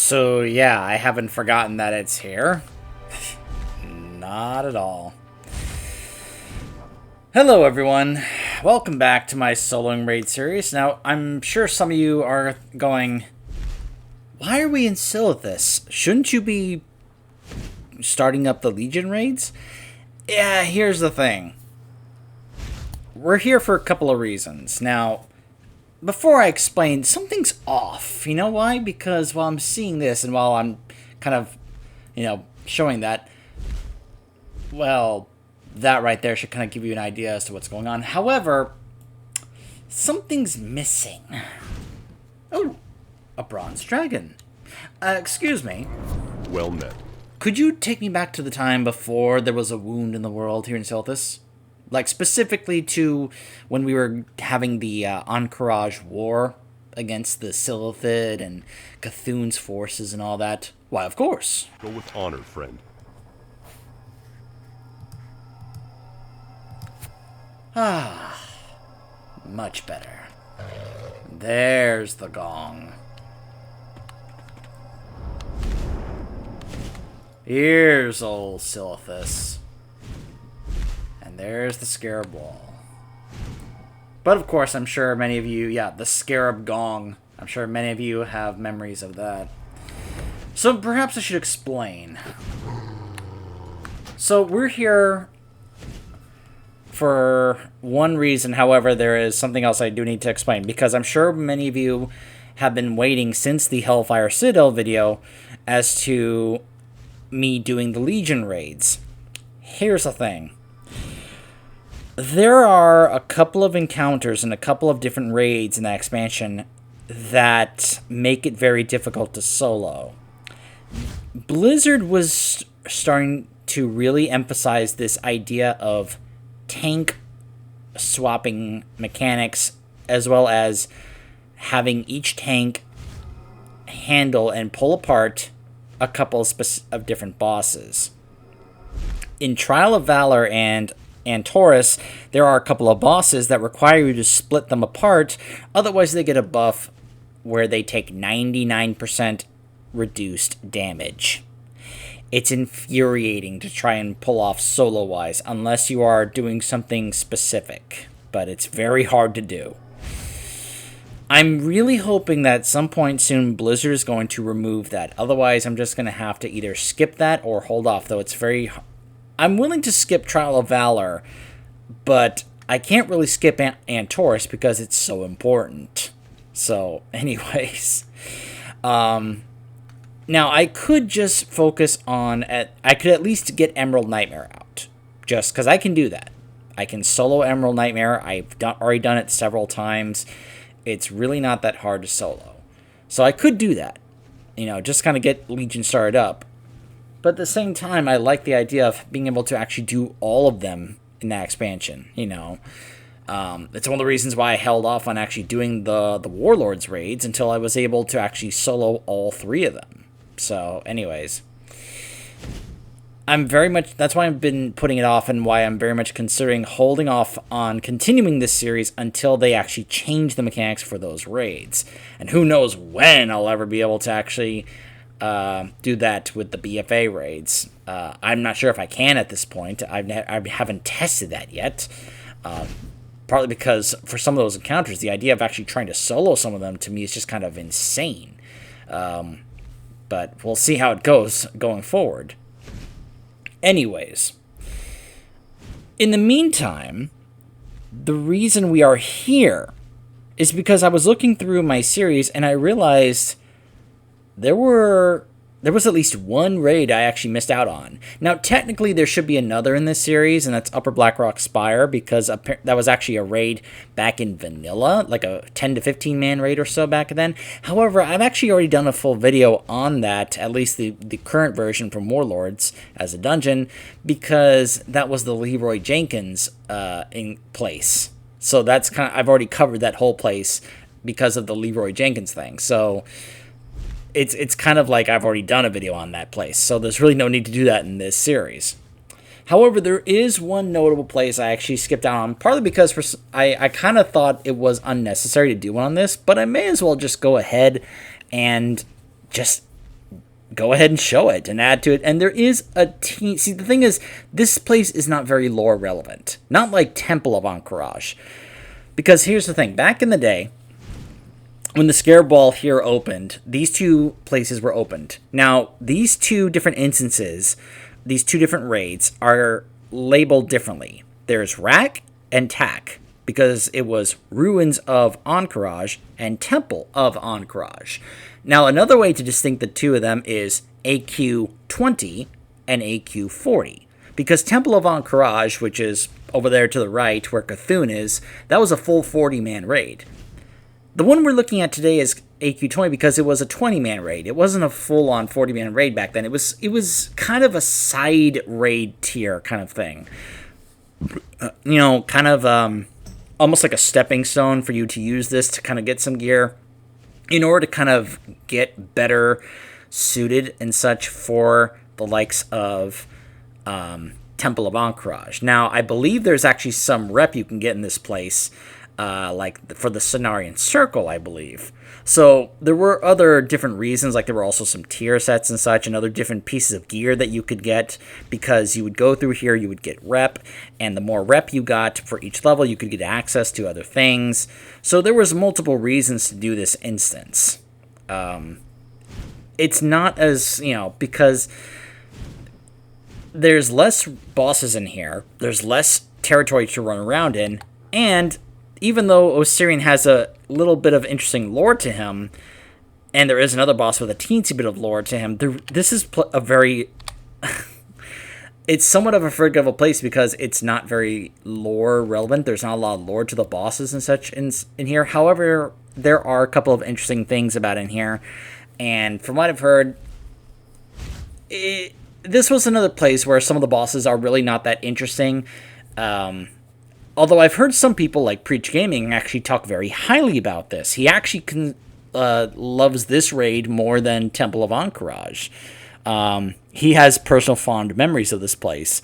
So yeah, I haven't forgotten that it's here. Not at all. Hello everyone, welcome back to my soloing raid series. Now, I'm sure some of you are going, why are we in Silithus? Shouldn't you be starting up the Legion raids? Yeah, here's the thing. We're here for a couple of reasons. Now, before I explain, something's off. You know why? Because while I'm seeing this and while I'm kind of, showing that, well, that right there should kind of give you an idea as to what's going on. However, something's missing. Oh, a bronze dragon. Excuse me. Well met. Could you take me back to the time before there was a wound in the world here in Silithus? Like, specifically to when we were having the Ahn'Qiraj war against the Silithid and Cthulhu's forces and all that? Why, of course. Go with honor, friend. Ah, much better. There's the gong. Here's old Silithus. And there's the scarab wall. But of course, I'm sure many of you, the scarab gong. I'm sure many of you have memories of that. So perhaps I should explain. So we're here for one reason, however, there is something else I do need to explain, because I'm sure many of you have been waiting since the Hellfire Citadel video as to me doing the Legion raids. Here's the thing. There are a couple of encounters and a couple of different raids in that expansion that make it very difficult to solo. Blizzard was starting to really emphasize this idea of tank swapping mechanics, as well as having each tank handle and pull apart a couple of different bosses. In Trial of Valor and Taurus, there are a couple of bosses that require you to split them apart, otherwise they get a buff where they take 99% reduced damage. It's infuriating to try and pull off solo-wise, unless you are doing something specific, but it's very hard to do. I'm really hoping that at some point soon Blizzard is going to remove that, otherwise I'm just going to have to either skip that or hold off, though it's very... I'm willing to skip Trial of Valor, but I can't really skip Taurus because it's so important. So, anyways... Now, I could just focus on... I could at least get Emerald Nightmare out. Just because I can do that. I can solo Emerald Nightmare. I've already done it several times. It's really not that hard to solo. So I could do that. Just kind of get Legion started up. But at the same time, I like the idea of being able to actually do all of them in that expansion. It's one of the reasons why I held off on actually doing the Warlords raids until I was able to actually solo all three of them. So, anyways, that's why I've been putting it off and why I'm very much considering holding off on continuing this series until they actually change the mechanics for those raids. And who knows when I'll ever be able to actually do that with the BFA raids. I'm not sure if I can at this point. I haven't tested that yet. Partly because for some of those encounters, the idea of actually trying to solo some of them to me is just kind of insane. But we'll see how it goes going forward. Anyways, in the meantime, the reason we are here is because I was looking through my series and I realized there was at least one raid I actually missed out on. Now, technically, there should be another in this series, and that's Upper Blackrock Spire, because that was actually a raid back in Vanilla, like a 10 to 15 man raid or so back then. However, I've actually already done a full video on that, at least the current version from Warlords as a dungeon, because that was the Leroy Jenkins in place. So that's I've already covered that whole place because of the Leroy Jenkins thing. So it's kind of like I've already done a video on that place, so there's really no need to do that in this series. However, there is one notable place I actually skipped out on, partly because I kind of thought it was unnecessary to do one on this, but I may as well just go ahead and just go ahead and show it and add to it. And there is a team. See, the thing is, this place is not very lore relevant. Not like Temple of Ahn'Qiraj. Because here's the thing. Back in the day, when the Scare Ball here opened, these two places were opened. Now, these two different instances, these two different raids, are labeled differently. There's Rack and Tack, because it was Ruins of Ahn'Qiraj and Temple of Ahn'Qiraj. Now, another way to distinct the two of them is AQ20 and AQ40. Because Temple of Ahn'Qiraj, which is over there to the right where Cthulhu is, that was a full 40-man raid. The one we're looking at today is AQ20 because it was a 20-man raid. It wasn't a full-on 40-man raid back then. It was kind of a side raid tier kind of thing. Kind of almost like a stepping stone for you to use this to kind of get some gear in order to kind of get better suited and such for the likes of Temple of Ahn'Qiraj. Now, I believe there's actually some rep you can get in this place, like for the Cenarian Circle, I believe. So there were other different reasons, like there were also some tier sets and such, and other different pieces of gear that you could get, because you would go through here, you would get rep, and the more rep you got for each level, you could get access to other things. So there was multiple reasons to do this instance. It's not as, because there's less bosses in here, there's less territory to run around in, and even though Assyrian has a little bit of interesting lore to him, and there is another boss with a teensy bit of lore to him, this is a very... it's somewhat of a forgettable place because it's not very lore relevant. There's not a lot of lore to the bosses and such in here. However, there are a couple of interesting things about in here, and from what I've heard, this was another place where some of the bosses are really not that interesting. Although I've heard some people like Preach Gaming actually talk very highly about this. He actually loves this raid more than Temple of Ahn'Qiraj. He has personal fond memories of this place,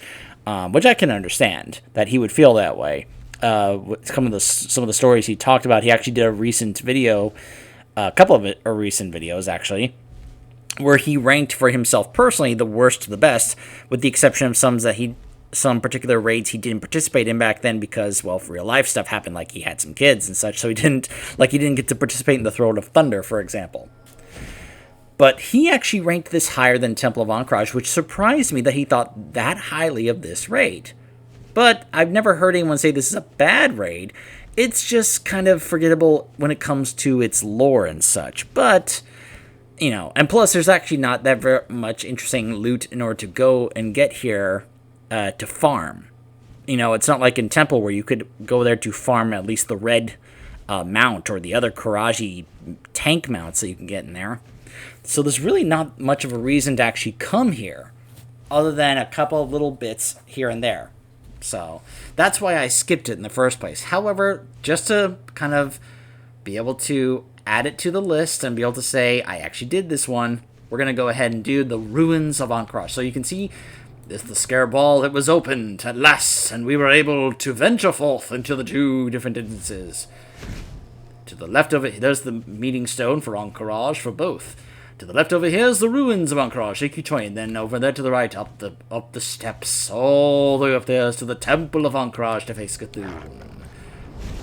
which I can understand that he would feel that way. Some of the stories he talked about, he actually did a recent video, a couple of recent videos actually, where he ranked for himself personally the worst to the best, with the exception of some particular raids he didn't participate in back then because, well, real life stuff happened, like he had some kids and such, so he didn't get to participate in the Throne of Thunder, for example. But he actually ranked this higher than Temple of Ahn'Qiraj, which surprised me that he thought that highly of this raid. But I've never heard anyone say this is a bad raid. It's just kind of forgettable when it comes to its lore and such. But, and plus there's actually not that very much interesting loot in order to go and get here to farm. It's not like in Temple where you could go there to farm at least the red mount or the other Qiraji tank mounts that you can get in there. So there's really not much of a reason to actually come here other than a couple of little bits here and there. So that's why I skipped it in the first place. However, just to kind of be able to add it to the list and be able to say, I actually did this one, we're going to go ahead and do the Ruins of Ahn'Qiraj. So you can see this the Scare Ball. It was opened at last, and we were able to venture forth into the two different instances. To the left of it, there's the meeting stone for Ahn'Qiraj for both. To the left over here is the Ruins of Ahn'Qiraj, AQ20, and then over there to the right, up the steps, all the way up there to the Temple of Ahn'Qiraj to face Cthulhu.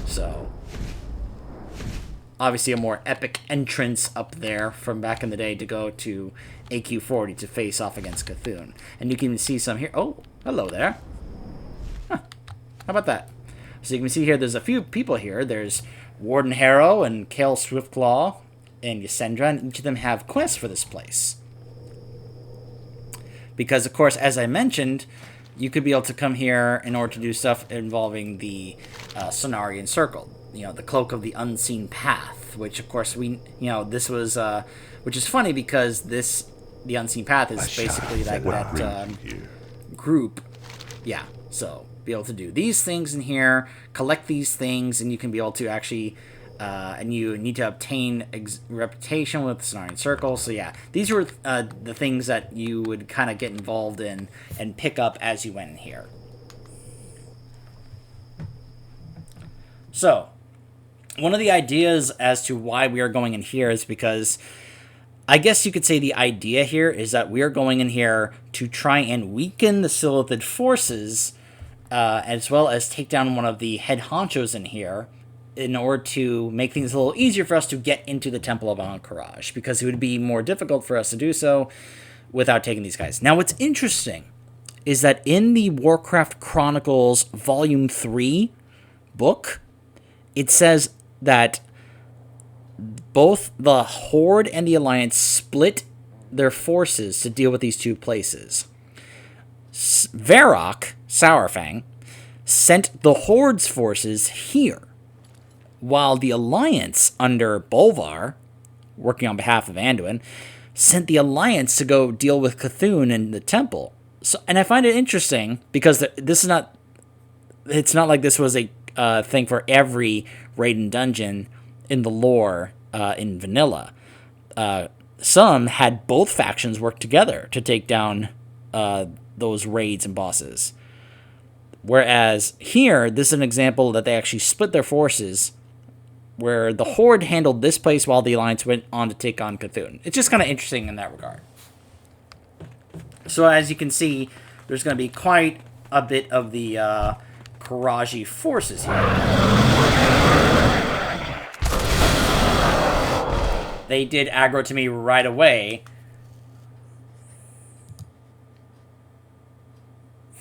So, obviously a more epic entrance up there from back in the day to go to AQ40 to face off against Cthulhu. And you can see some here. Oh, hello there. Huh. How about that? So you can see here there's a few people here. There's Warden Harrow and Kale Swiftclaw and Ysendra, and each of them have quests for this place. Because, of course, as I mentioned, you could be able to come here in order to do stuff involving the Cenarian Circle. The Cloak of the Unseen Path, which, of course, this was... which is funny because the Unseen Path is basically like that group. Yeah, so be able to do these things in here, collect these things, and you can be able to actually... and you need to obtain reputation with the Cenarian Circle. So yeah, these were the things that you would kind of get involved in and pick up as you went in here. So, one of the ideas as to why we are going in here is because I guess you could say the idea here is that we are going in here to try and weaken the Silithid forces, as well as take down one of the head honchos in here, in order to make things a little easier for us to get into the Temple of Ahn'Qiraj, because it would be more difficult for us to do so without taking these guys. Now, what's interesting is that in the Warcraft Chronicles Volume 3 book, it says that both the Horde and the Alliance split their forces to deal with these two places. Varrock, Sourfang, sent the Horde's forces here, while the Alliance, under Bolvar, working on behalf of Anduin, sent the Alliance to go deal with Cthulhu and the Temple. So, and I find it interesting, because this is not... It's not like this was a thing for every raid and dungeon in the lore in vanilla. Some had both factions work together to take down those raids and bosses. Whereas here, this is an example that they actually split their forces, where the Horde handled this place while the Alliance went on to take on Cthulhu. It's just kind of interesting in that regard. So as you can see, there's going to be quite a bit of the Qiraji forces here. They did aggro to me right away.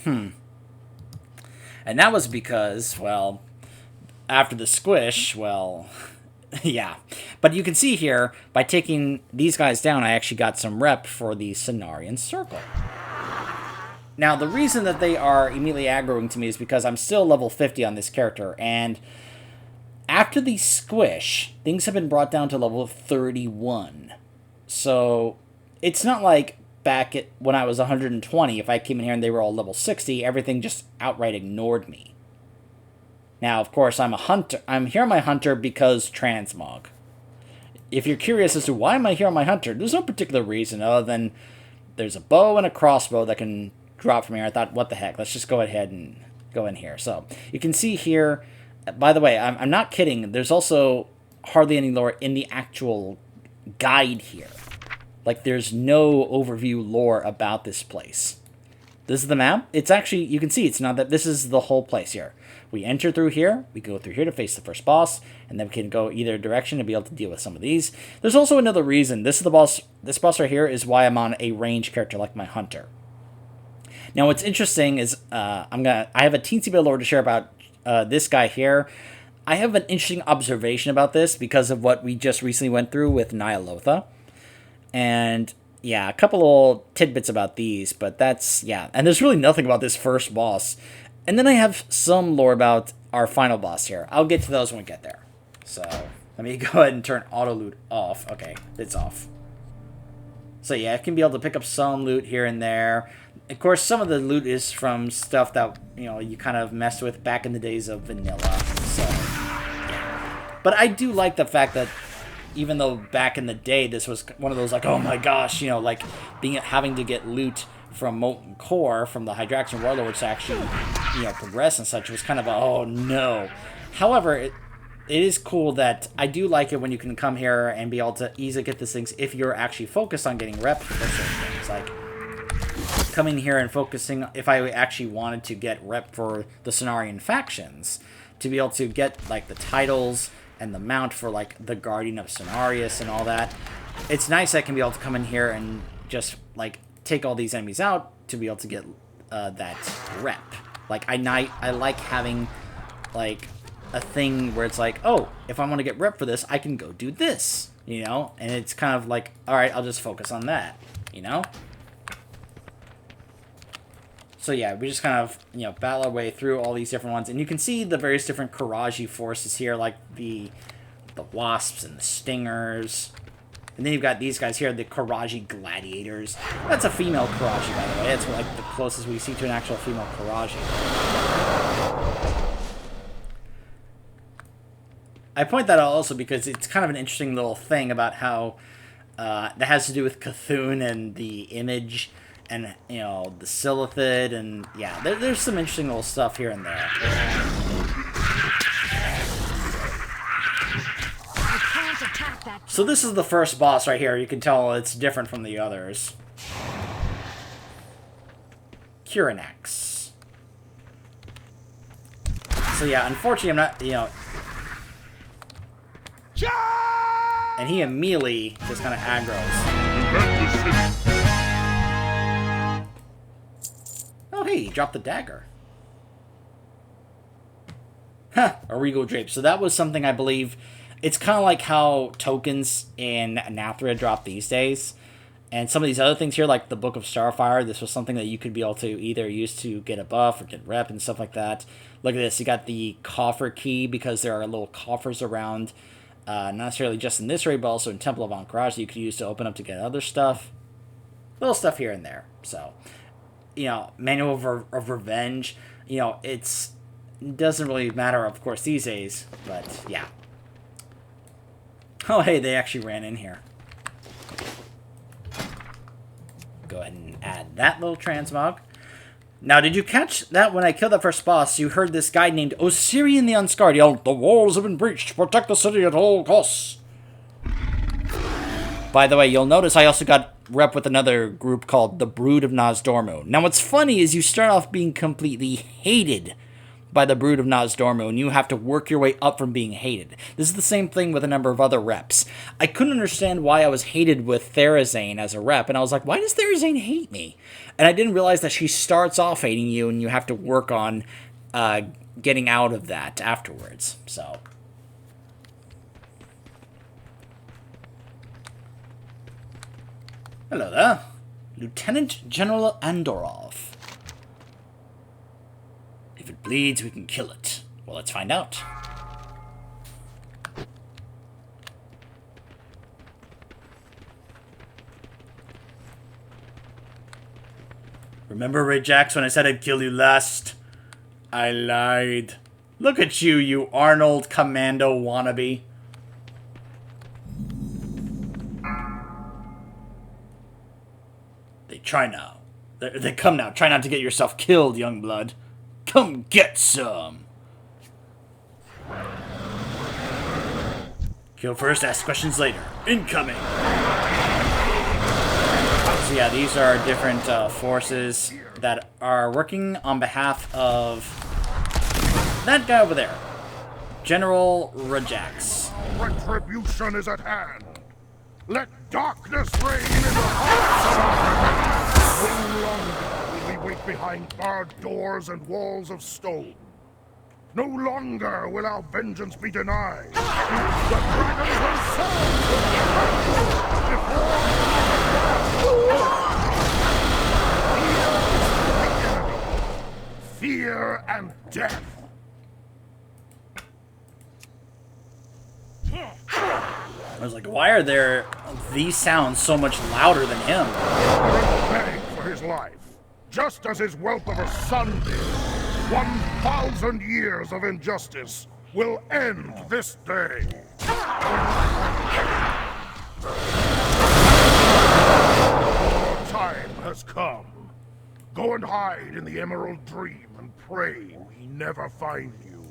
And that was because, well, after the squish, well, yeah. But you can see here, by taking these guys down, I actually got some rep for the Cenarian Circle. Now, the reason that they are immediately aggroing to me is because I'm still level 50 on this character, and after the squish, things have been brought down to level 31. So, it's not like back at when I was 120, if I came in here and they were all level 60, everything just outright ignored me. Now, of course, I'm a hunter. I'm here on my hunter because transmog. If you're curious as to why am I here on my hunter, there's no particular reason other than there's a bow and a crossbow that can drop from here. I thought, what the heck, let's just go ahead and go in here. So, you can see here, by the way, I'm not kidding, there's also hardly any lore in the actual guide here. Like, there's no overview lore about this place. This is the map. It's actually, you can see, it's not that, this is the whole place here. We enter through here, we go through here to face the first boss, and then we can go either direction to be able to deal with some of these. There's also another reason. This is the boss, this boss right here is why I'm on a range character like my hunter. Now, what's interesting is, I have a teensy bit of lore to share about this guy here. I have an interesting observation about this because of what we just recently went through with Nyalotha. And, yeah, a couple little tidbits about these, but that's, yeah. And there's really nothing about this first boss. And then I have some lore about our final boss here. I'll get to those when we get there. So, let me go ahead and turn auto loot off. Okay, it's off. So, yeah, I can be able to pick up some loot here and there. Of course, some of the loot is from stuff that, you know, you kind of messed with back in the days of vanilla. So, yeah. But I do like the fact that even though back in the day this was one of those, like, oh my gosh, you know, like having to get loot from Molten Core, from the Hydraxian Warlords to actually, you know, progress and such was kind of a, oh no. However, it is cool that I do like it when you can come here and be able to easily get these things if you're actually focused on getting rep for certain things. Like, coming here and focusing, if I actually wanted to get rep for the Cenarian factions, to be able to get, like, the titles and the mount for, like, the Guardian of Cenarius and all that. It's nice that I can be able to come in here and just, like, take all these enemies out to be able to get that rep. Like, I like having, like, a thing where it's like, oh, if I want to get rep for this, I can go do this, you know? And it's kind of like, alright, I'll just focus on that, you know? So yeah, we just kind of, you know, battle our way through all these different ones. And you can see the various different Qiraji forces here, like the wasps and the stingers. And then you've got these guys here, the Qiraji gladiators. That's a female Qiraji, by the way. That's like the closest we see to an actual female Qiraji. I point that out also because it's kind of an interesting little thing about how that has to do with Cthulhu and the image. And, you know, the Silithid, and, yeah, there's some interesting little stuff here and there. I can't attack that So this is the first boss right here. You can tell it's different from the others. Kurinax. So yeah, unfortunately I'm not, you know... And he immediately just kind of aggros. Oh hey, he dropped the dagger. Huh, a regal drape. So that was something I believe... It's kind of like how tokens in Nathria drop these days. And some of these other things here, like the Book of Starfire, this was something that you could be able to either use to get a buff or get rep and stuff like that. Look at this. You got the coffer key because there are little coffers around. Not necessarily just in this raid, but also in Temple of Ahn'Qiraj that you could use to open up to get other stuff. Little stuff here and there. So, you know, Manual of Revenge. You know, it doesn't really matter, of course, these days. But, yeah. Oh, hey, they actually ran in here. Go ahead and add that little transmog. Now, did you catch that when I killed that first boss? You heard this guy named Assyrian the Unscarred yell, "The walls have been breached. Protect the city at all costs." By the way, you'll notice I also got rep with another group called the Brood of Nasdormu. Now, what's funny is you start off being completely hated by the Brood of Nasdormu, and you have to work your way up from being hated. This is the same thing with a number of other reps. I couldn't understand why I was hated with Therazane as a rep, and I was like, why does Therazane hate me? And I didn't realize that she starts off hating you, and you have to work on getting out of that afterwards. So, hello there. Lieutenant General Andorov. If it bleeds, we can kill it. Well, let's find out. Remember, Rajax, when I said I'd kill you last? I lied. Look at you, you Arnold Commando wannabe. They try now. They come now. Try not to get yourself killed, young blood. Come get some. Kill first, ask questions later. Incoming. So yeah, these are different forces that are working on behalf of that guy over there, General Rajax. Retribution is at hand. Let darkness reign in the hearts of our... No longer will we wait behind barred doors and walls of stone. No longer will our vengeance be denied. The dragons themselves will be before fear and death. I was like, why are there these sounds so much louder than him? Begging for his life, just as his whelp of a son did. 1,000 years of injustice will end this day. Your time has come. Go and hide in the Emerald Dream and pray we never find you.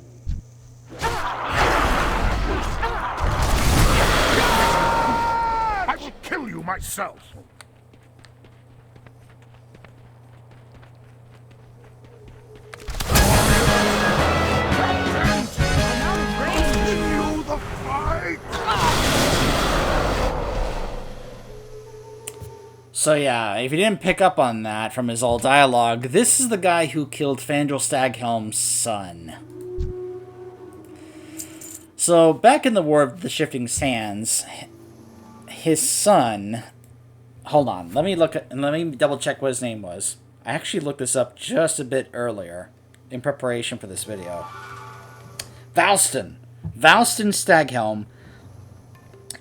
I will kill you myself. Continue the fight. So yeah, if you didn't pick up on that from his old dialogue, this is the guy who killed Fandral Staghelm's son. So back in the War of the Shifting Sands, his son... Hold on, let me double check what his name was. I actually looked this up just a bit earlier in preparation for this video. Valston Staghelm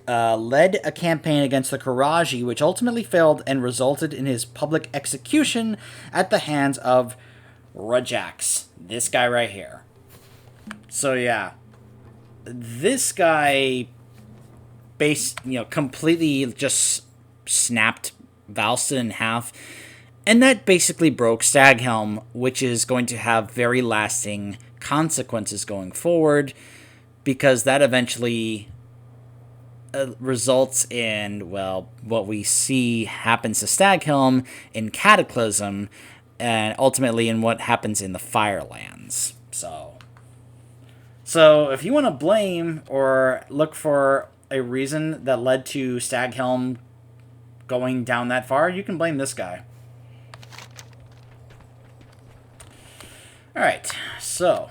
led a campaign against the Karaji, which ultimately failed and resulted in his public execution at the hands of Rajax, this guy right here. So yeah, this guy completely just snapped Valston in half, and that basically broke Staghelm, which is going to have very lasting consequences going forward, because that eventually results in, well, what we see happens to Staghelm in Cataclysm, and ultimately in what happens in the Firelands. So if you want to blame or look for a reason that led to Staghelm going down that far, you can blame this guy. Alright, so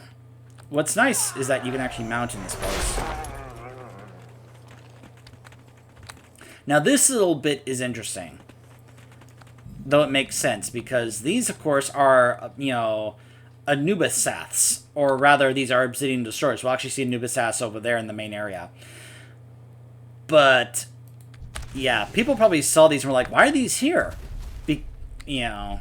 what's nice is that you can actually mount in this place. Now this little bit is interesting, though it makes sense, because these, of course, are, you know, Anubisaths, or rather, these are Obsidian Destroyers. We'll actually see Anubisaths over there in the main area. But, yeah, people probably saw these and were like, why are these here? You know,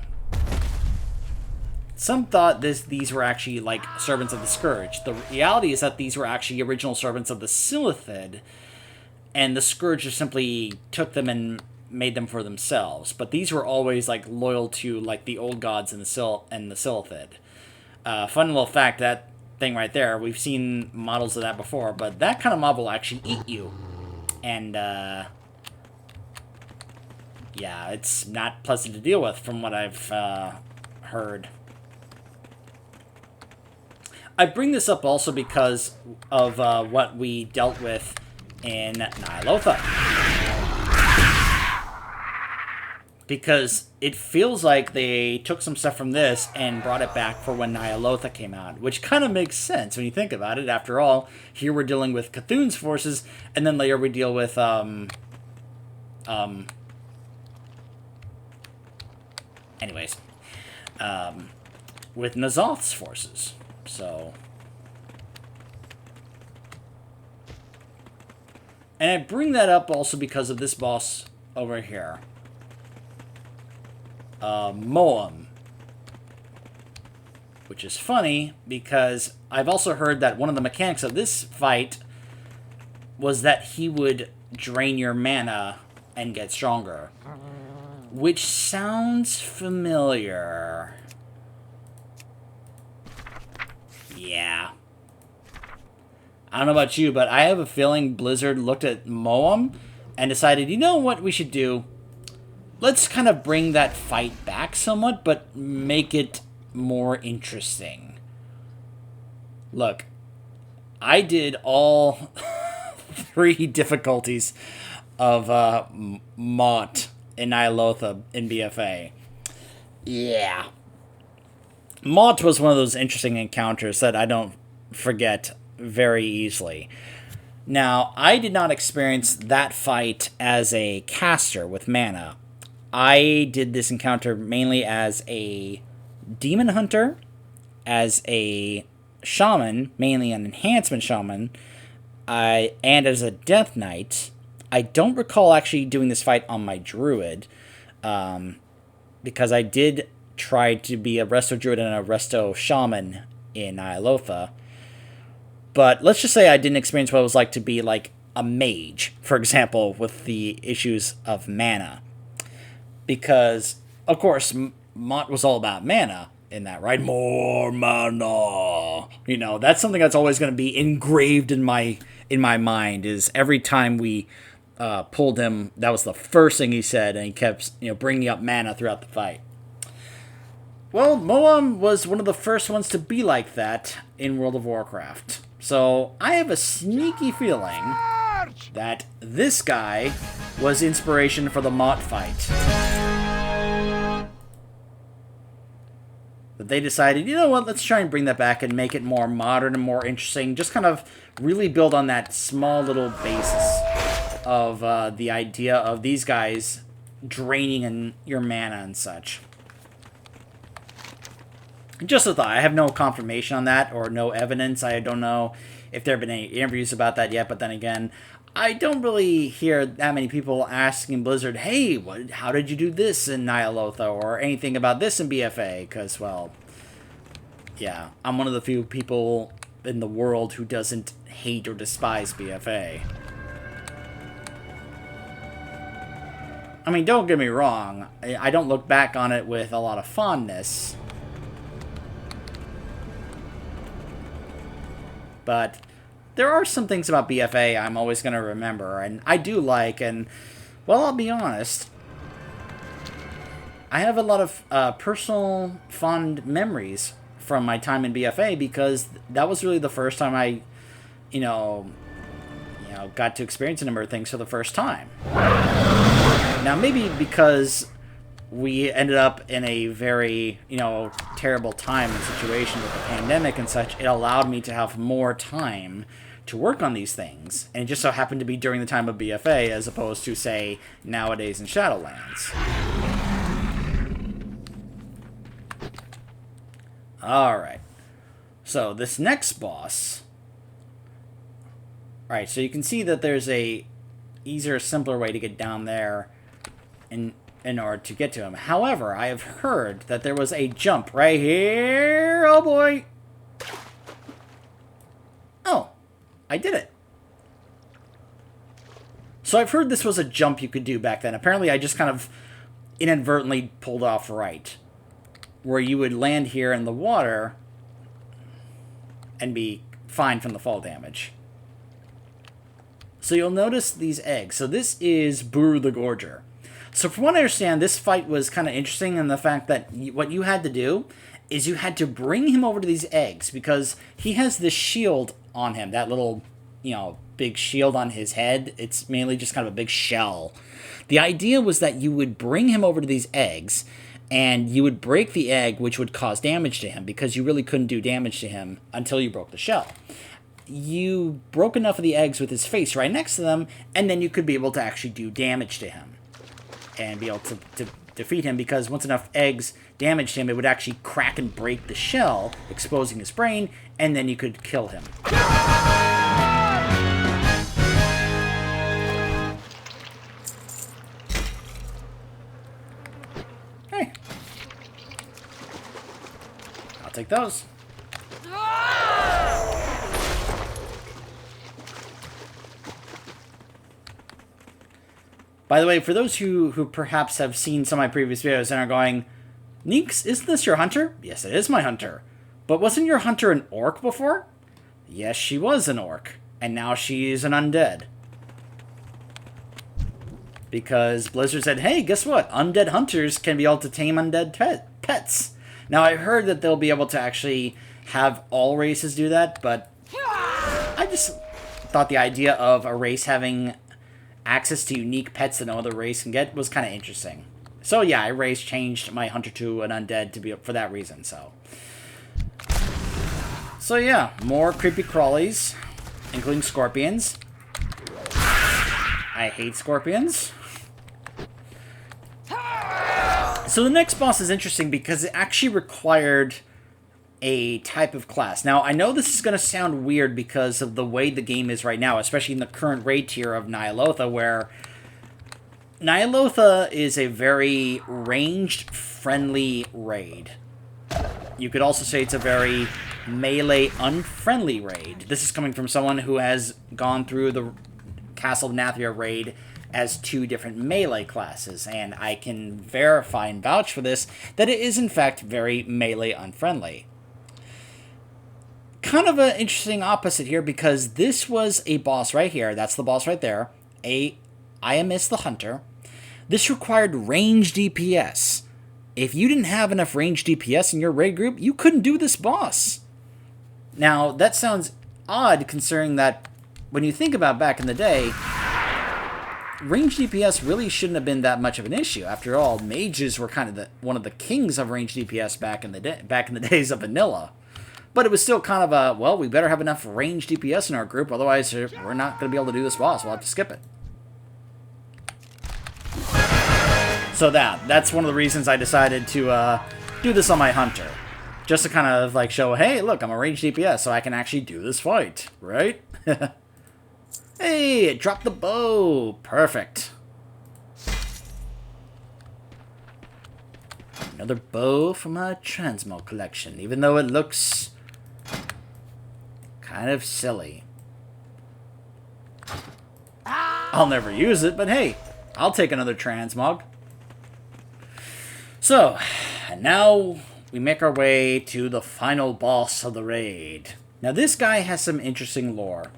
some thought these were actually, like, servants of the Scourge. The reality is that these were actually original servants of the Silithid, and the Scourge just simply took them and made them for themselves. But these were always, like, loyal to, like, the old gods and the Silithid. Fun little fact, that thing right there, we've seen models of that before, but that kind of mob will actually eat you. And, yeah, it's not pleasant to deal with from what I've heard. I bring this up also because of what we dealt with in Ny'alotha. Because it feels like they took some stuff from this and brought it back for when Ny'alotha came out, which kind of makes sense when you think about it. After all, here we're dealing with Cthulhu's forces, and then later we deal with with N'Zoth's forces. So, and I bring that up also because of this boss over here. Moam. Which is funny, because I've also heard that one of the mechanics of this fight was that he would drain your mana and get stronger. Which sounds familiar. Yeah. I don't know about you, but I have a feeling Blizzard looked at Moam and decided, you know what we should do? Let's kind of bring that fight back somewhat, but make it more interesting. Look, I did all 3 difficulties of Mott in Ny'alotha in BFA. Yeah. Mott was one of those interesting encounters that I don't forget very easily. Now, I did not experience that fight as a caster with mana. I did this encounter mainly as a demon hunter, as a shaman, mainly an enhancement shaman, and as a death knight. I don't recall actually doing this fight on my druid, because I did try to be a resto druid and a resto shaman in Ny'alotha. But let's just say I didn't experience what it was like to be like a mage, for example, with the issues of mana. Because, of course, Mott was all about mana in that, right? More mana. You know, that's something that's always going to be engraved in my mind, is every time we pulled him, that was the first thing he said, and he kept, you know, bringing up mana throughout the fight. Well, Moam was one of the first ones to be like that in World of Warcraft. So, I have a sneaky feeling that this guy was inspiration for the Mott fight. That they decided, you know what, let's try and bring that back and make it more modern and more interesting. Just kind of really build on that small little basis of the idea of these guys draining your mana and such. Just a thought. I have no confirmation on that or no evidence. I don't know if there have been any interviews about that yet, but then again, I don't really hear that many people asking Blizzard, hey, how did you do this in Ny'alotha, or anything about this in BFA, because, well, yeah, I'm one of the few people in the world who doesn't hate or despise BFA. I mean, don't get me wrong, I don't look back on it with a lot of fondness. But there are some things about BFA I'm always going to remember, and I do like, and, well, I'll be honest, I have a lot of personal fond memories from my time in BFA, because that was really the first time I, got to experience a number of things for the first time. Now, maybe because we ended up in a very, terrible time and situation with the pandemic and such, it allowed me to have more time to work on these things. And it just so happened to be during the time of BFA, as opposed to, say, nowadays in Shadowlands. Alright. So, this next boss... Alright, so you can see that there's a easier, simpler way to get down there in order to get to him. However, I have heard that there was a jump right here. Oh boy! Oh, I did it. So I've heard this was a jump you could do back then. Apparently I just kind of inadvertently pulled off right, where you would land here in the water and be fine from the fall damage. So you'll notice these eggs. So this is Buru the Gorger. So from what I understand, this fight was kind of interesting in the fact that what you had to do is you had to bring him over to these eggs, because he has this shield on him, that little, big shield on his head. It's mainly just kind of a big shell. The idea was that you would bring him over to these eggs, and you would break the egg, which would cause damage to him, because you really couldn't do damage to him until you broke the shell. You broke enough of the eggs with his face right next to them, and then you could be able to actually do damage to him and be able to defeat him, because once enough eggs damaged him, it would actually crack and break the shell, exposing his brain, and then you could kill him. Hey. I'll take those. By the way, for those who perhaps have seen some of my previous videos and are going, Neeks, isn't this your hunter? Yes, it is my hunter. But wasn't your hunter an orc before? Yes, she was an orc. And now she's an undead. Because Blizzard said, hey, guess what? Undead hunters can be able to tame undead pets. Now, I heard that they'll be able to actually have all races do that, but I just thought the idea of a race having access to unique pets that no other race can get was kind of interesting. So yeah, I changed my hunter to an undead to be for that reason. So yeah, more creepy crawlies, including scorpions. I hate scorpions. So the next boss is interesting because it actually required a type of class. Now, I know this is going to sound weird because of the way the game is right now, especially in the current raid tier of Ny'alotha, where Ny'alotha is a very ranged-friendly raid. You could also say it's a very melee-unfriendly raid. This is coming from someone who has gone through the Castle of Nathria raid as 2 different melee classes, and I can verify and vouch for this, that it is in fact very melee-unfriendly. Kind of an interesting opposite here, because this was a boss right here. That's the boss right there. Ims the Hunter. This required range DPS. If you didn't have enough range DPS in your raid group, you couldn't do this boss. Now, that sounds odd considering that when you think about back in the day, range DPS really shouldn't have been that much of an issue. After all, mages were kind of one of the kings of range DPS back in the days of vanilla. But it was still kind of a, well, we better have enough range DPS in our group, otherwise we're not going to be able to do this boss. We'll have to skip it. So that's one of the reasons I decided to do this on my hunter. Just to kind of like show, hey, look, I'm a range DPS, so I can actually do this fight, right? Hey, it dropped the bow. Perfect. Another bow from my transmog collection, even though it looks kind of silly. I'll never use it, but hey, I'll take another transmog. So, and now we make our way to the final boss of the raid. Now, this guy has some interesting lore.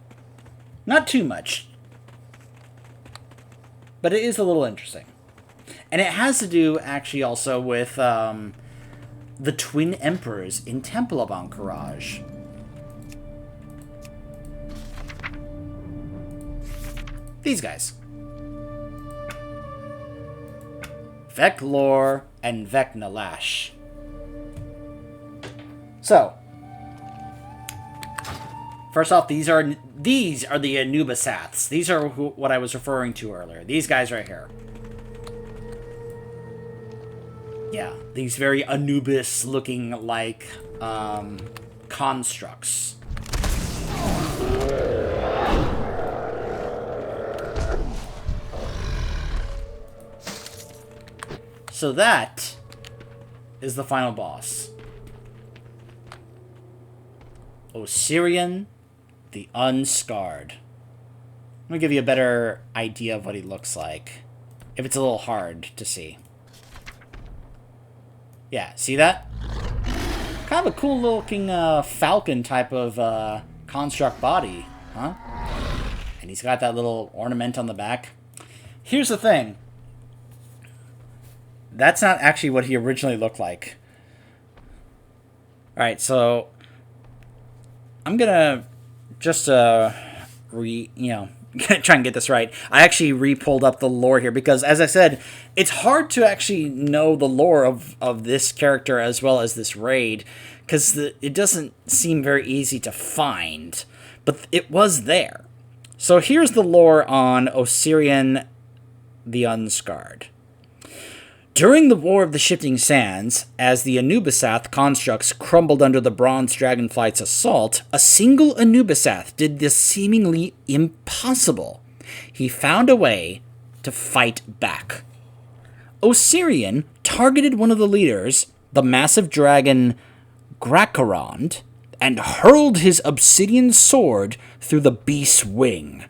Not too much. But it is a little interesting. And it has to do, actually, also with the twin emperors in Temple of Ahn'Qiraj. These guys. Veclor and Vecnalash. So, first off, these are the Anubisaths. These are what I was referring to earlier. These guys right here. Yeah, these very Anubis-looking like constructs. So that is the final boss. Osirian the Unscarred. Let me give you a better idea of what he looks like. If it's a little hard to see. Yeah, see that? Kind of a cool looking falcon type of construct body, huh? And he's got that little ornament on the back. Here's the thing. That's not actually what he originally looked like. Alright, so I'm gonna just try and get this right. I actually re-pulled up the lore here because, as I said, it's hard to actually know the lore of this character as well as this raid because it doesn't seem very easy to find, but it was there. So here's the lore on Osirian the Unscarred. During the War of the Shifting Sands, as the Anubisath constructs crumbled under the Bronze Dragonflight's assault, a single Anubisath did the seemingly impossible. He found a way to fight back. Osirian targeted one of the leaders, the massive dragon Grakarond, and hurled his obsidian sword through the beast's wing.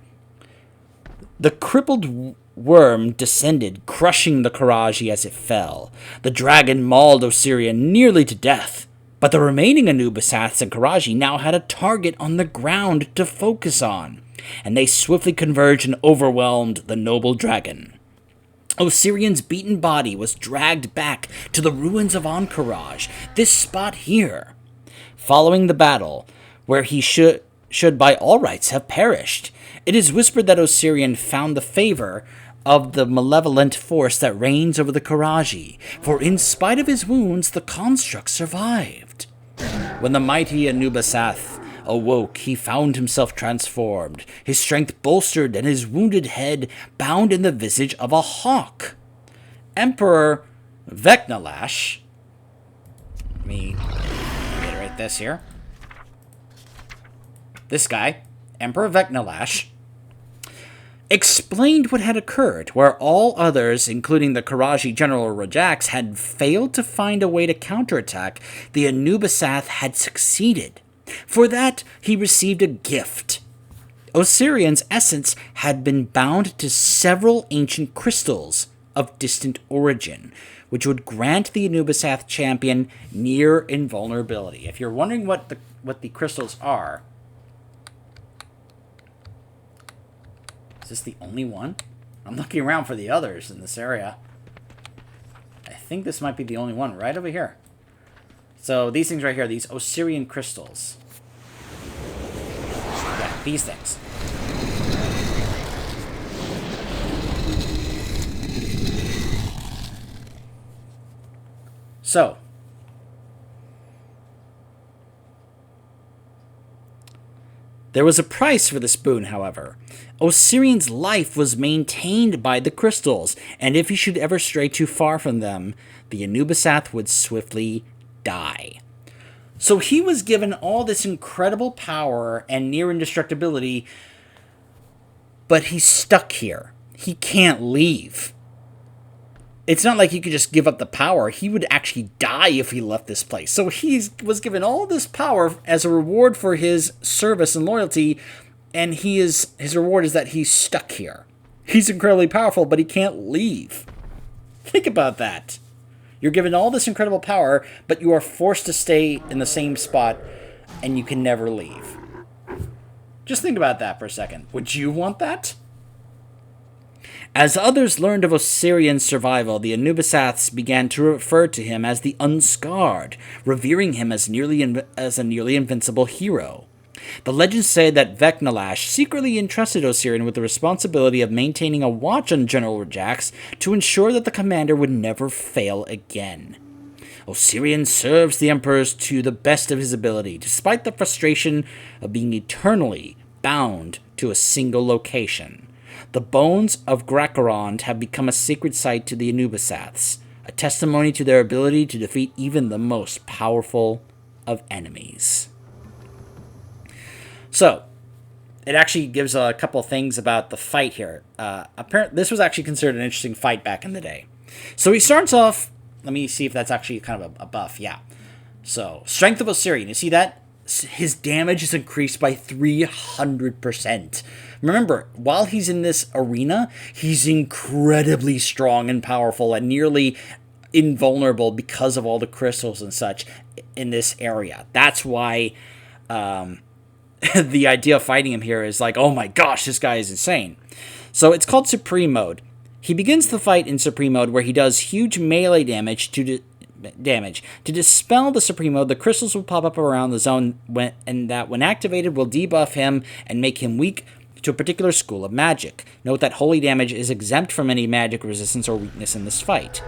The crippled worm descended, crushing the Qiraji as it fell. The dragon mauled Osirian nearly to death, but the remaining Anubisaths and Qiraji now had a target on the ground to focus on, and they swiftly converged and overwhelmed the noble dragon. Osirian's beaten body was dragged back to the ruins of Ahn'Qiraj, this spot here. Following the battle, where he should by all rights have perished, it is whispered that Osirian found the favor of the malevolent force that reigns over the Qiraji, for in spite of his wounds, the construct survived. When the mighty Anubisath awoke, he found himself transformed, his strength bolstered, and his wounded head bound in the visage of a hawk. Emperor Vecnalash, let me reiterate this here. This guy, Emperor Vecnalash, explained what had occurred, where all others, including the Qiraji General Rajax, had failed to find a way to counterattack. The Anubisath had succeeded. For that, he received a gift. Osirian's essence had been bound to several ancient crystals of distant origin, which would grant the Anubisath champion near invulnerability. If you're wondering what the crystals are, is this the only one? I'm looking around for the others in this area. I think this might be the only one right over here. So these things right here, these Assyrian Crystals. Yeah, these things. So, there was a price for this boon, however. Osirian's life was maintained by the crystals, and if he should ever stray too far from them, the Anubisath would swiftly die. So he was given all this incredible power and near indestructibility, but he's stuck here. He can't leave. It's not like he could just give up the power. He would actually die if he left this place. So he was given all this power as a reward for his service and loyalty, and his reward is that he's stuck here. He's incredibly powerful, but he can't leave. Think about that. You're given all this incredible power, but you are forced to stay in the same spot, and you can never leave. Just think about that for a second. Would you want that? As others learned of Osirian's survival, the Anubisaths began to refer to him as the Unscarred, revering him as a nearly invincible hero. The legends say that Vecnalash secretly entrusted Osirian with the responsibility of maintaining a watch on General Rajax to ensure that the commander would never fail again. Osirian serves the emperors to the best of his ability, despite the frustration of being eternally bound to a single location. The bones of Grakarond have become a sacred site to the Anubisaths, a testimony to their ability to defeat even the most powerful of enemies. So, it actually gives a couple of things about the fight here. Apparently, this was actually considered an interesting fight back in the day. So he starts off. Let me see if that's actually kind of a buff. Yeah. So, Strength of Osirian. You see that? His damage is increased by 300%. Remember, while he's in this arena, he's incredibly strong and powerful and nearly invulnerable because of all the crystals and such in this area. That's why the idea of fighting him here is like, oh my gosh, this guy is insane. So it's called Supreme Mode. He begins the fight in Supreme Mode where he does huge melee damage to dispel the Supreme Mode. The crystals will pop up around the zone and when activated will debuff him and make him weak to a particular school of magic. Note that holy damage is exempt from any magic resistance or weakness in this fight.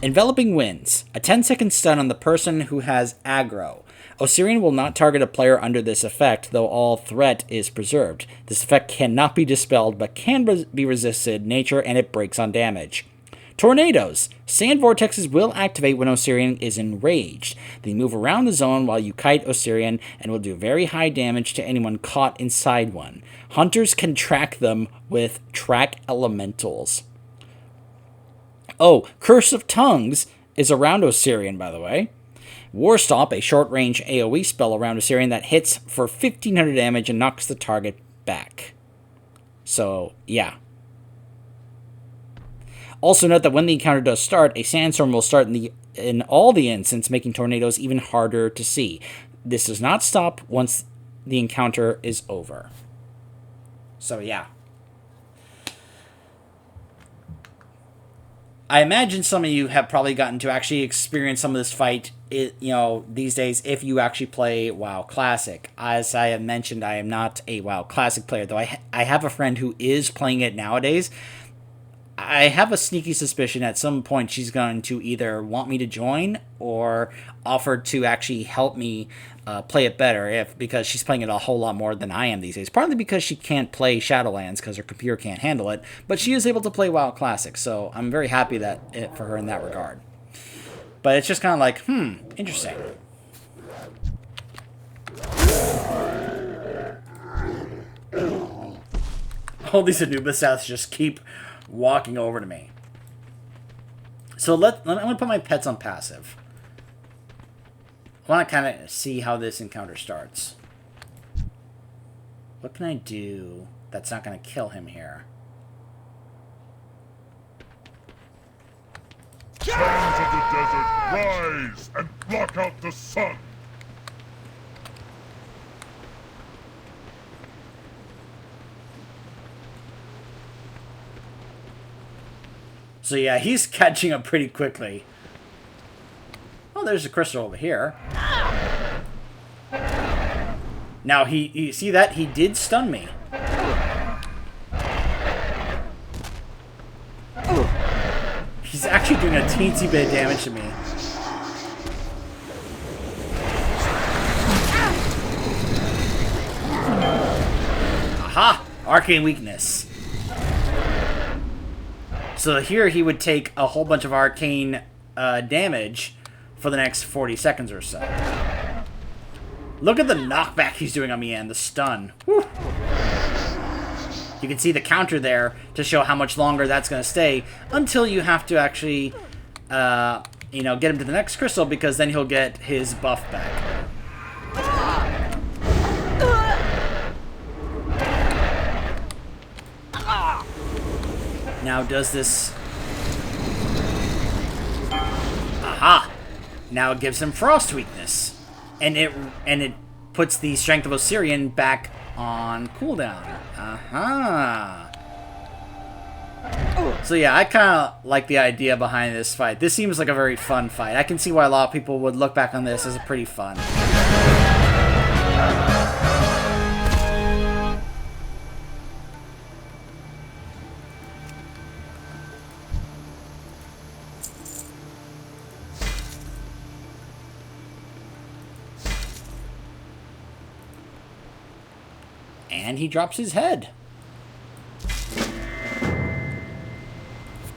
Enveloping Winds. A 10-second stun on the person who has aggro. Osirian will not target a player under this effect, though all threat is preserved. This effect cannot be dispelled, but can be resisted nature, and it breaks on damage. Tornadoes. Sand vortexes will activate when Osirian is enraged. They move around the zone while you kite Osirian and will do very high damage to anyone caught inside one. Hunters can track them with track elementals. Oh, Curse of Tongues is around Osirian, by the way. War Stomp, a short-range AoE spell around Osirian that hits for 1500 damage and knocks the target back. So, yeah. Also note that when the encounter does start, a sandstorm will start in all the instants, making tornadoes even harder to see. This does not stop once the encounter is over. So yeah. I imagine some of you have probably gotten to actually experience some of this fight, these days if you actually play WoW Classic. As I have mentioned, I am not a WoW Classic player, though I have a friend who is playing it nowadays. I have a sneaky suspicion at some point she's going to either want me to join or offer to actually help me play it better because she's playing it a whole lot more than I am these days. Partly because she can't play Shadowlands because her computer can't handle it, but she is able to play WoW Classic, so I'm very happy for her in that regard. But it's just kind of like, interesting. All these Anubisaths just keep walking over to me. So I'm going to put my pets on passive. I want to kind of see how this encounter starts. What can I do that's not going to kill him here? Sons of the desert, rise and block out the sun! So yeah, he's catching up pretty quickly. Oh, there's a crystal over here. Now, you see that? He did stun me. He's actually doing a teensy bit of damage to me. Aha! Arcane weakness. So here he would take a whole bunch of arcane damage for the next 40 seconds or so. Look at the knockback he's doing on me and the stun. Whew. You can see the counter there to show how much longer that's going to stay until you have to actually, get him to the next crystal because then he'll get his buff back. Now does this... Aha! Now it gives him frost weakness. And it puts the strength of Osirian back on cooldown. So yeah, I kind of like the idea behind this fight. This seems like a very fun fight. I can see why a lot of people would look back on this as a pretty fun. And he drops his head.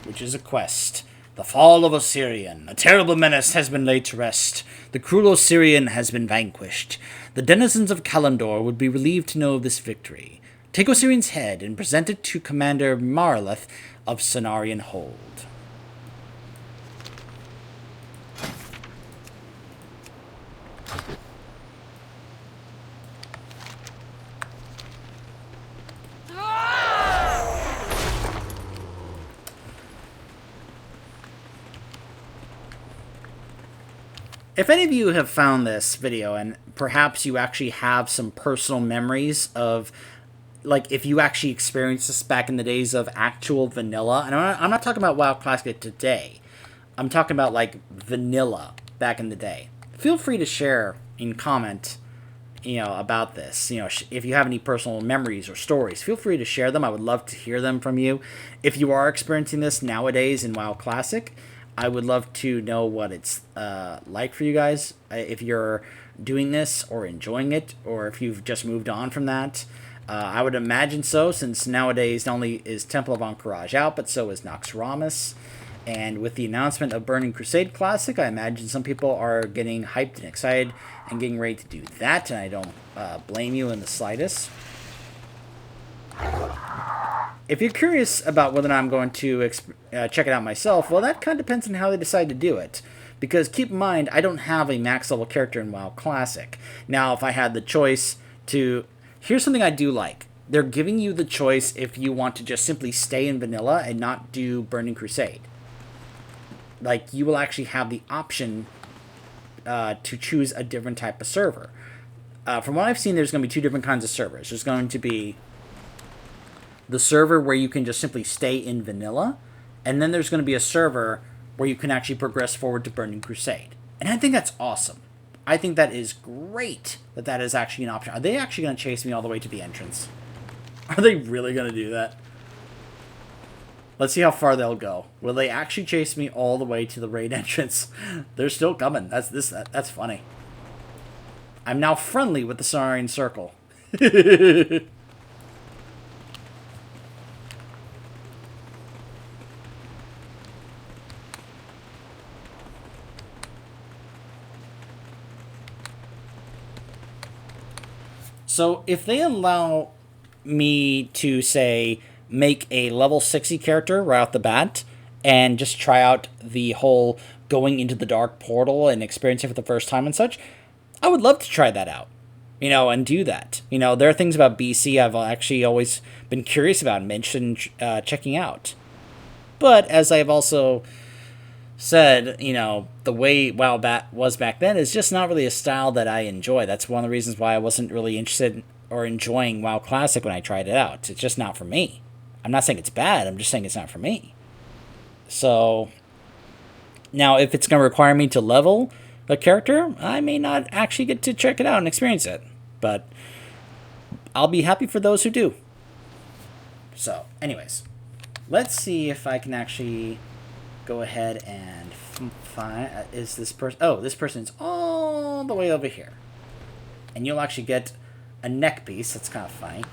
Which is a quest. The fall of Assyrian. A terrible menace has been laid to rest. The cruel Assyrian has been vanquished. The denizens of Kalimdor would be relieved to know of this victory. Take Osirian's head and present it to Commander Marleth of Cenarian Hold. If any of you have found this video, and perhaps you actually have some personal memories of, like, if you actually experienced this back in the days of actual vanilla, and I'm not talking about WoW Classic today, I'm talking about, like, vanilla back in the day. Feel free to share and comment, about this. If you have any personal memories or stories, feel free to share them. I would love to hear them from you. If you are experiencing this nowadays in WoW Classic, I would love to know what it's like for you guys, if you're doing this or enjoying it, or if you've just moved on from that. I would imagine so, since nowadays not only is Temple of Ahn'Qiraj out, but so is Naxxramas. And with the announcement of Burning Crusade Classic, I imagine some people are getting hyped and excited and getting ready to do that, and I don't blame you in the slightest. If you're curious about whether or not I'm going to check it out myself, well, that kind of depends on how they decide to do it. Because keep in mind, I don't have a max level character in WoW Classic. Now, if I had the choice to... Here's something I do like. They're giving you the choice if you want to just simply stay in vanilla and not do Burning Crusade. Like, you will actually have the option to choose a different type of server. From what I've seen, there's going to be two different kinds of servers. There's going to be the server where you can just simply stay in vanilla, and then there's going to be a server where you can actually progress forward to Burning Crusade. And I think that's awesome. I think that is great that that is actually an option. Are they actually going to chase me all the way to the entrance? Are they really going to do that? Let's see how far they'll go. Will they actually chase me all the way to the raid entrance? They're still coming. That's funny. I'm now friendly with the Saurian Circle. So if they allow me to, say, make a level 60 character right off the bat and just try out the whole going into the dark portal and experiencing it for the first time and such, I would love to try that out, and do that. There are things about BC I've actually always been curious about and interested in checking out. But as I've also said, the way WoW was back then is just not really a style that I enjoy. That's one of the reasons why I wasn't really interested or enjoying WoW Classic when I tried it out. It's just not for me. I'm not saying it's bad, I'm just saying it's not for me. So, now if it's going to require me to level a character, I may not actually get to check it out and experience it. But I'll be happy for those who do. So, anyways, let's see if I can actually go ahead and find... is this person... Oh, this person's all the way over here. And you'll actually get a neck piece. That's kind of funny.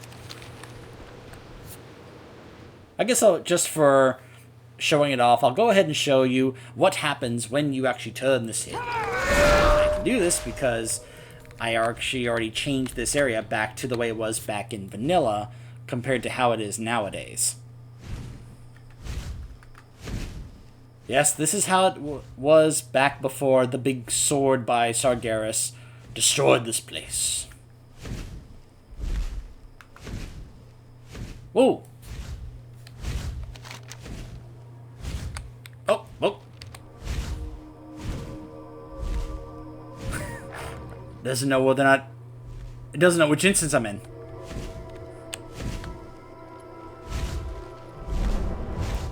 I guess just for showing it off, I'll go ahead and show you what happens when you actually turn this in. I can do this because I actually already changed this area back to the way it was back in vanilla compared to how it is nowadays. Yes, this is how it was back before the big sword by Sargeras destroyed this place. Whoa! Oh! Doesn't know whether or not... It doesn't know which instance I'm in.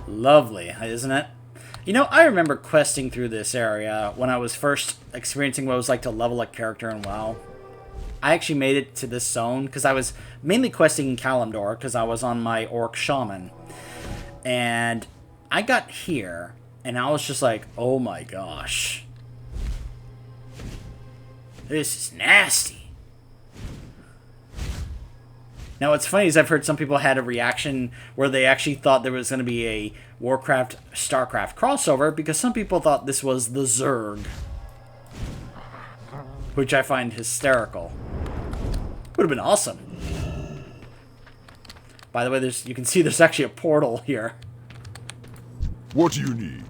Lovely, isn't it? You know, I remember questing through this area when I was first experiencing what it was like to level a character in WoW. I actually made it to this zone because I was mainly questing in Kalimdor because I was on my Orc Shaman. And I got here, and I was just like, oh my gosh. This is nasty. Now, what's funny is I've heard some people had a reaction where they actually thought there was going to be a Warcraft-Starcraft crossover because some people thought this was the Zerg. Which I find hysterical. Would have been awesome. By the way, you can see there's actually a portal here. What do you need?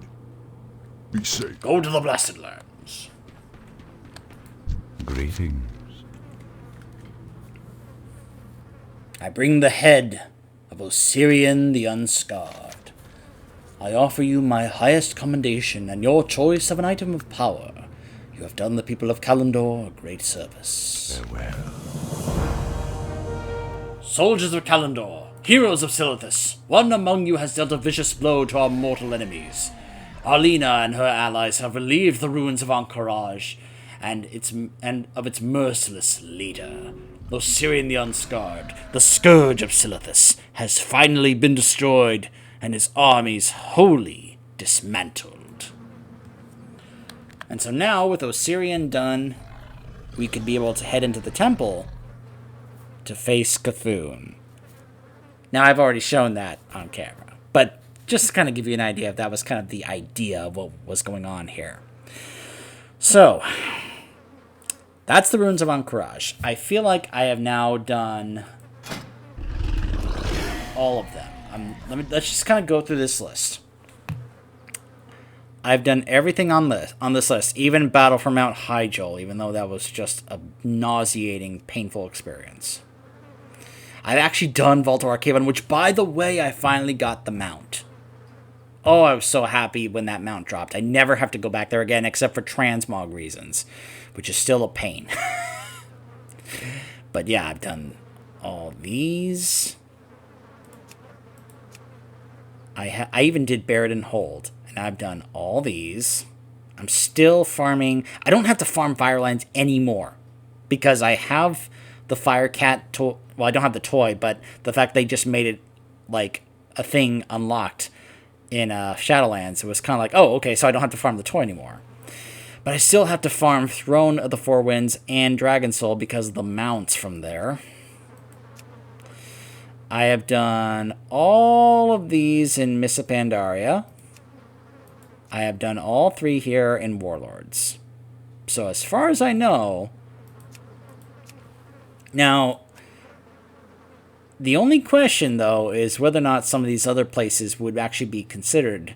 Be safe. Go to the Blessed Lands. Greetings. I bring the head of Assyrian the Unscarred. I offer you my highest commendation and your choice of an item of power. You have done the people of Kalimdor a great service. Farewell. Soldiers of Kalimdor, heroes of Silithus, one among you has dealt a vicious blow to our mortal enemies. Arlena and her allies have relieved the ruins of Ahn'Qiraj and of its merciless leader. Assyrian the Unscarred, the scourge of Silithus, has finally been destroyed and his armies wholly dismantled. And so now, with Osirian done, we could be able to head into the temple to face Cthulhu. Now, I've already shown that on camera, but just to kind of give you an idea, that was kind of the idea of what was going on here. So, that's the Ruins of Ahn'Qiraj. I feel like I have now done all of them. Let's just kind of go through this list. I've done everything on this list, even Battle for Mount Hyjal, even though that was just a nauseating, painful experience. I've actually done Vault of Arcavon, which, by the way, I finally got the mount. Oh, I was so happy when that mount dropped. I never have to go back there again, except for transmog reasons, which is still a pain. But yeah, I've done all these. I even did Barrett Hold, and I've done all these. I'm still farming. I don't have to farm Firelines anymore, because I have the Firecat toy. Well, I don't have the toy, but the fact they just made it like a thing unlocked in Shadowlands, it was kind of like, oh, okay, so I don't have to farm the toy anymore. But I still have to farm Throne of the Four Winds and Dragon Soul because of the mounts from there. I have done all of these in Miss Pandaria. I have done all 3 here in Warlords. So as far as I know... Now, the only question, though, is whether or not some of these other places would actually be considered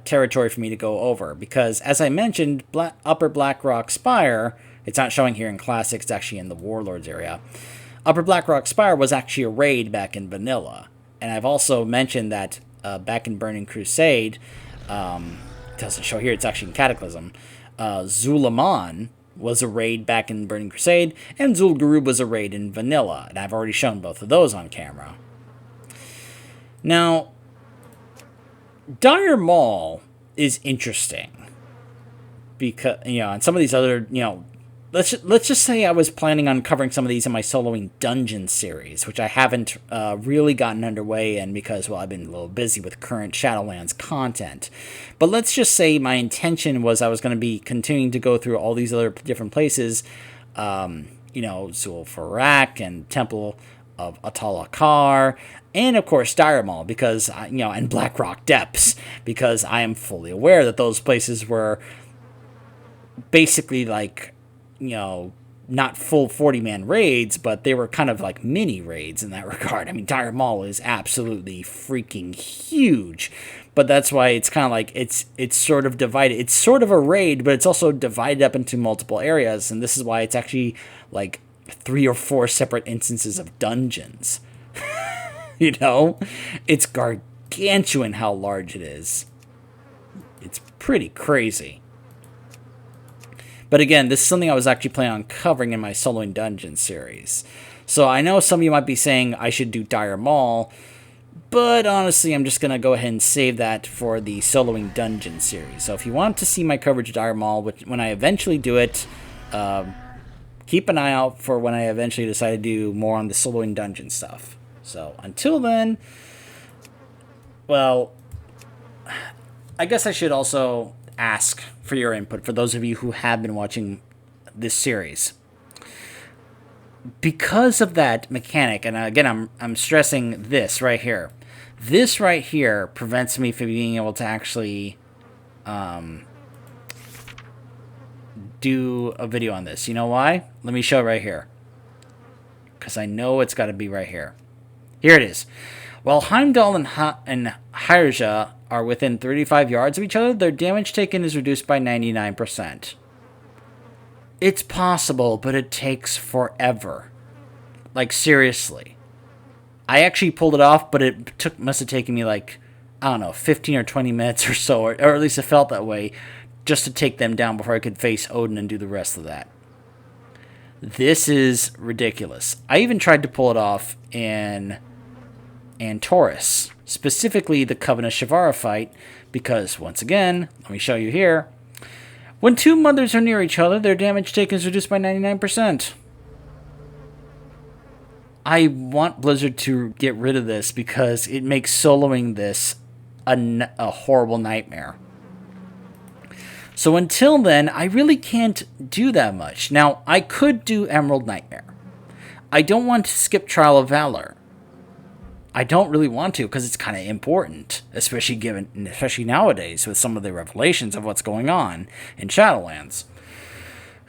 territory for me to go over. Because, as I mentioned, Upper Blackrock Spire, it's not showing here in Classic, it's actually in the Warlords area. Upper Blackrock Spire was actually a raid back in Vanilla. And I've also mentioned that back in Burning Crusade, it doesn't show here, it's actually in Cataclysm, Zulaman was a raid back in Burning Crusade, and Zul'Gurub was a raid in Vanilla, and I've already shown both of those on camera. Now, Dire Maul is interesting, because, and some of these other, let's just say I was planning on covering some of these in my soloing dungeon series, which I haven't really gotten underway in because, well, I've been a little busy with current Shadowlands content. But let's just say my intention was I was going to be continuing to go through all these other different places, Zul'Farrak and Temple of Atal'Akar, and of course Dire Maul, because, and Blackrock Depths, because I am fully aware that those places were basically like, not full 40-man raids, but they were kind of like mini raids in that regard. I mean, Dire Maul is absolutely freaking huge, but that's why it's kind of like it's sort of divided. It's sort of a raid, but it's also divided up into multiple areas, and this is why it's actually like 3 or 4 separate instances of dungeons. It's gargantuan how large it is. It's pretty crazy. But again, this is something I was actually planning on covering in my Soloing Dungeon series. So I know some of you might be saying I should do Dire Maul, But honestly, I'm just going to go ahead and save that for the soloing dungeon series. So if you want to see my coverage of Dire Maul, when I eventually do it, keep an eye out for when I eventually decide to do more on the soloing dungeon stuff. So until then, well, I guess I should also ask for your input for those of you who have been watching this series. Because of that mechanic, and again, I'm stressing this right here. This right here prevents me from being able to actually do a video on this. You know why? Let me show it right here. Because I know it's got to be right here. Here it is. While Heimdall and Hyrja are within 35 yards of each other, their damage taken is reduced by 99%. It's possible, but it takes forever. Like, seriously. I actually pulled it off, but it must have taken me like, I don't know, 15 or 20 minutes or so, or at least it felt that way, just to take them down before I could face Odin and do the rest of that. This is ridiculous. I even tried to pull it off in Taurus, specifically the Covenant Shavara fight, because, once again, let me show you here, when two mothers are near each other, their damage taken is reduced by 99%. I want Blizzard to get rid of this because it makes soloing this a horrible nightmare. So until then, I really can't do that much. Now, I could do Emerald Nightmare. I don't want to skip Trial of Valor. I don't really want to because it's kind of important, especially nowadays with some of the revelations of what's going on in Shadowlands.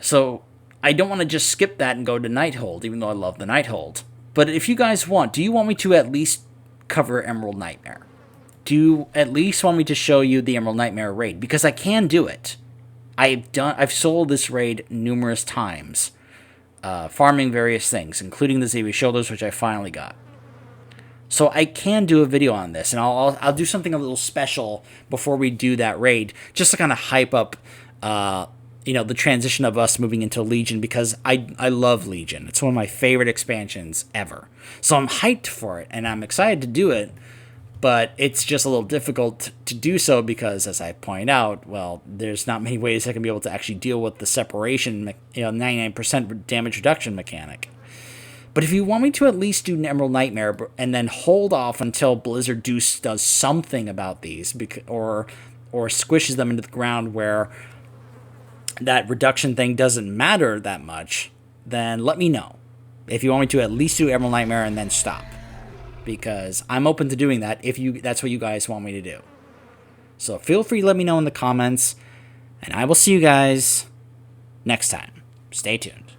So I don't want to just skip that and go to Nighthold, even though I love the Nighthold. But if you guys want, do you want me to at least cover Emerald Nightmare? Do you at least want me to show you the Emerald Nightmare raid? Because I can do it. I've sold this raid numerous times, farming various things, including the Xavier Shoulders, which I finally got. So I can do a video on this, and I'll do something a little special before we do that raid, just to kind of hype up, the transition of us moving into Legion, because I love Legion. It's one of my favorite expansions ever. So I'm hyped for it, and I'm excited to do it, but it's just a little difficult to do so because, as I point out, well, there's not many ways I can be able to actually deal with the separation, 99% damage reduction mechanic. But if you want me to at least do Emerald Nightmare and then hold off until Blizzard does something about these, or squishes them into the ground where that reduction thing doesn't matter that much, then let me know. If you want me to at least do Emerald Nightmare and then stop. Because I'm open to doing that if that's what you guys want me to do. So feel free to let me know in the comments, and I will see you guys next time. Stay tuned.